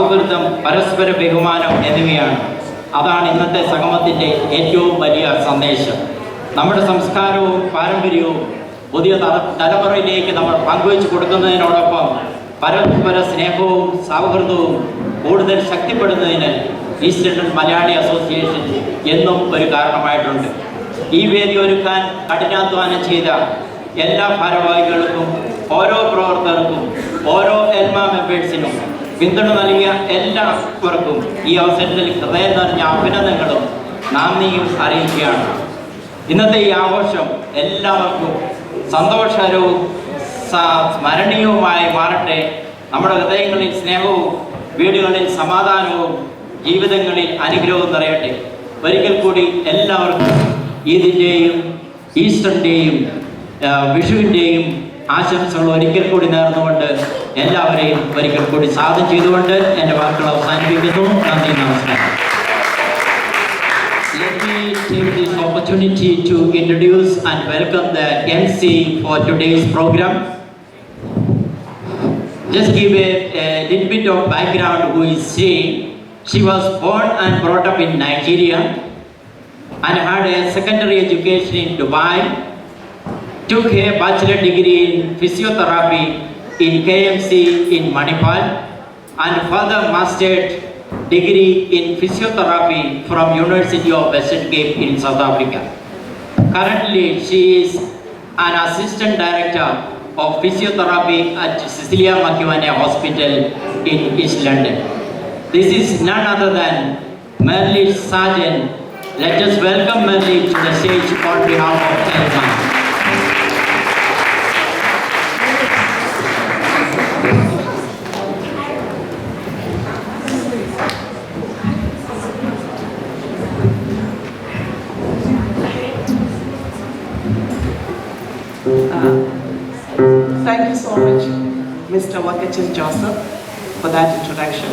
സൗഹൃദം, പരസ്പര ബഹുമാനം എന്നിവയാണ്. അതാണ് ഇന്നത്തെ സംഗമത്തിൻ്റെ ഏറ്റവും വലിയ സന്ദേശം. നമ്മുടെ സംസ്കാരവും പാരമ്പര്യവും പുതിയ തലമുറയിലേക്ക് നമ്മൾ പങ്കുവെച്ച് കൊടുക്കുന്നതിനോടൊപ്പം പരസ്പര സ്നേഹവും സൗഹൃദവും കൂടുതൽ ശക്തിപ്പെടുന്നതിന് ഈസ്റ്റ് ലണ്ടൻ മലയാളി അസോസിയേഷൻ എന്നും ഒരു കാരണമായിട്ടുണ്ട്. ഈ വേദി ഒരുക്കാൻ കഠിനാധ്വാനം ചെയ്ത എല്ലാ ഭാരവാഹികൾക്കും, ഓരോ പ്രവർത്തകർക്കും, ഓരോ എൽമ മെമ്പേഴ്സിനും പിന്തുണ നൽകിയ എല്ലാവർക്കും ഈ അവസരത്തിൽ ഹൃദയം നിറഞ്ഞ അഭിനന്ദനങ്ങളും നന്ദിയും അറിയിക്കുകയാണ്. ഇന്നത്തെ ഈ ആഘോഷം എല്ലാവർക്കും സന്തോഷകരവും സ്മരണീയവുമായി മാറട്ടെ. നമ്മുടെ ഹൃദയങ്ങളിൽ സ്നേഹവും വീടുകളിൽ സമാധാനവും ജീവിതങ്ങളിൽ അനുഗ്രഹവും നിറയട്ടെ. ഒരിക്കൽ കൂടി എല്ലാവർക്കും ഈദിൻ്റെയും ഈസ്റ്ററിൻ്റെയും വിഷുവിൻ്റെയും ആശംസകൾ ഒരിക്കൽ കൂടി നേർന്നുകൊണ്ട് എല്ലാവരെയും ഒരിക്കൽ കൂടി സ്വാഗതം ചെയ്തുകൊണ്ട് എൻ്റെ വാക്കുകൾ അവസാനിപ്പിക്കുന്നു. നന്ദി, നമസ്കാരം. Let me take this opportunity to introduce and welcome the MC for today's program. Just give a little bit of background who is she. She was born and brought up in Nigeria and had a secondary education in Dubai. Took a bachelor degree in physiotherapy in KMC in Manipal and further mastered degree in physiotherapy from University of Western Cape in South Africa. Currently, she is an assistant director of physiotherapy at Cecilia Makiwane Hospital in East London. This is none other than Merle Sargent. Let us welcome Merle to the stage on behalf of Elma. Thank you so much, Mr. Wakachan Joseph, for that introduction.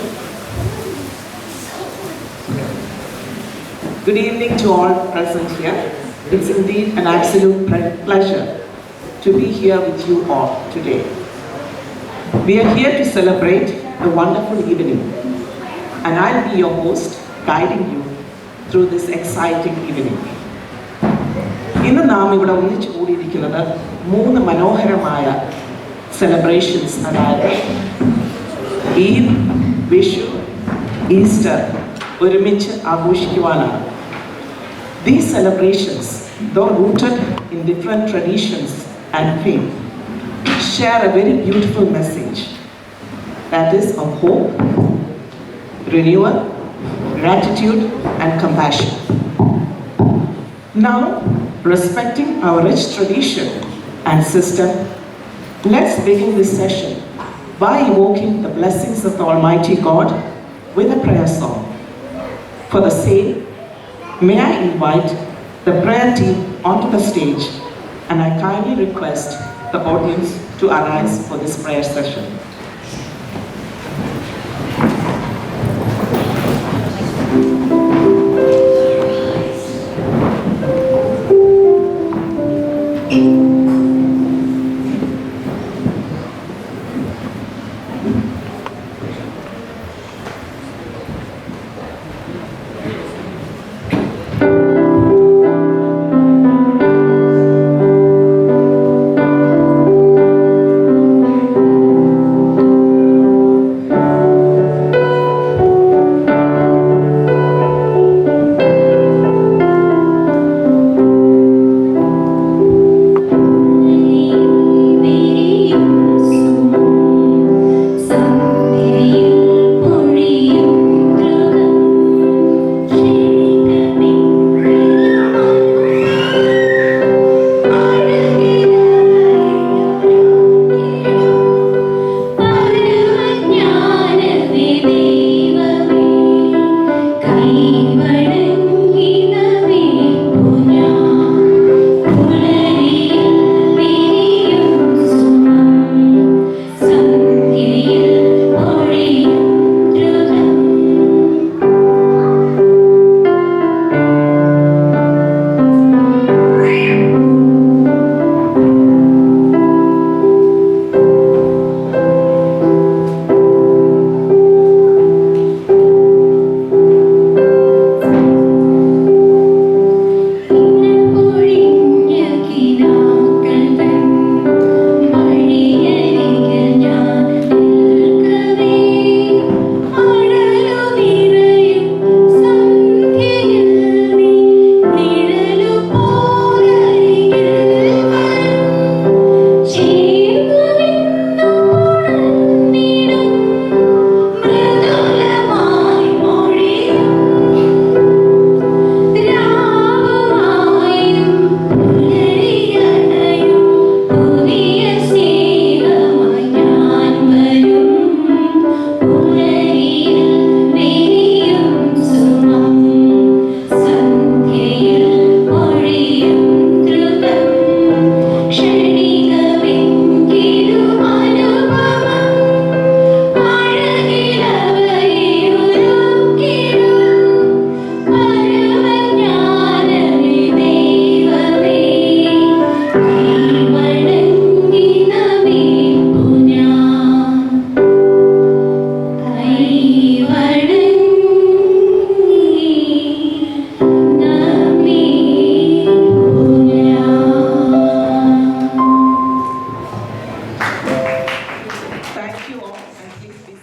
Good evening to all present here. It's indeed an absolute pleasure to be here with you all today. We are here to celebrate a wonderful evening, and I'll be your host, guiding you through this exciting evening. ഇന്ന് നാം ഇവിടെ ഒന്നിച്ചു കൂടിയിരിക്കുന്നത് 3 മനോഹരമായ celebrations, അതായത് Eid, Vishu, Easter ഒരുമിച്ച് ആഘോഷിക്കുവാനാണ്. These celebrations, though rooted in different traditions and faith, share a very beautiful message, that is of hope, renewal, gratitude and compassion. Now, respecting our rich tradition and system, let's begin this session by evoking the blessings of the Almighty God with a prayer song. For the same, may I invite the prayer team onto the stage, and I kindly request the audience to arise for this prayer session. all and please be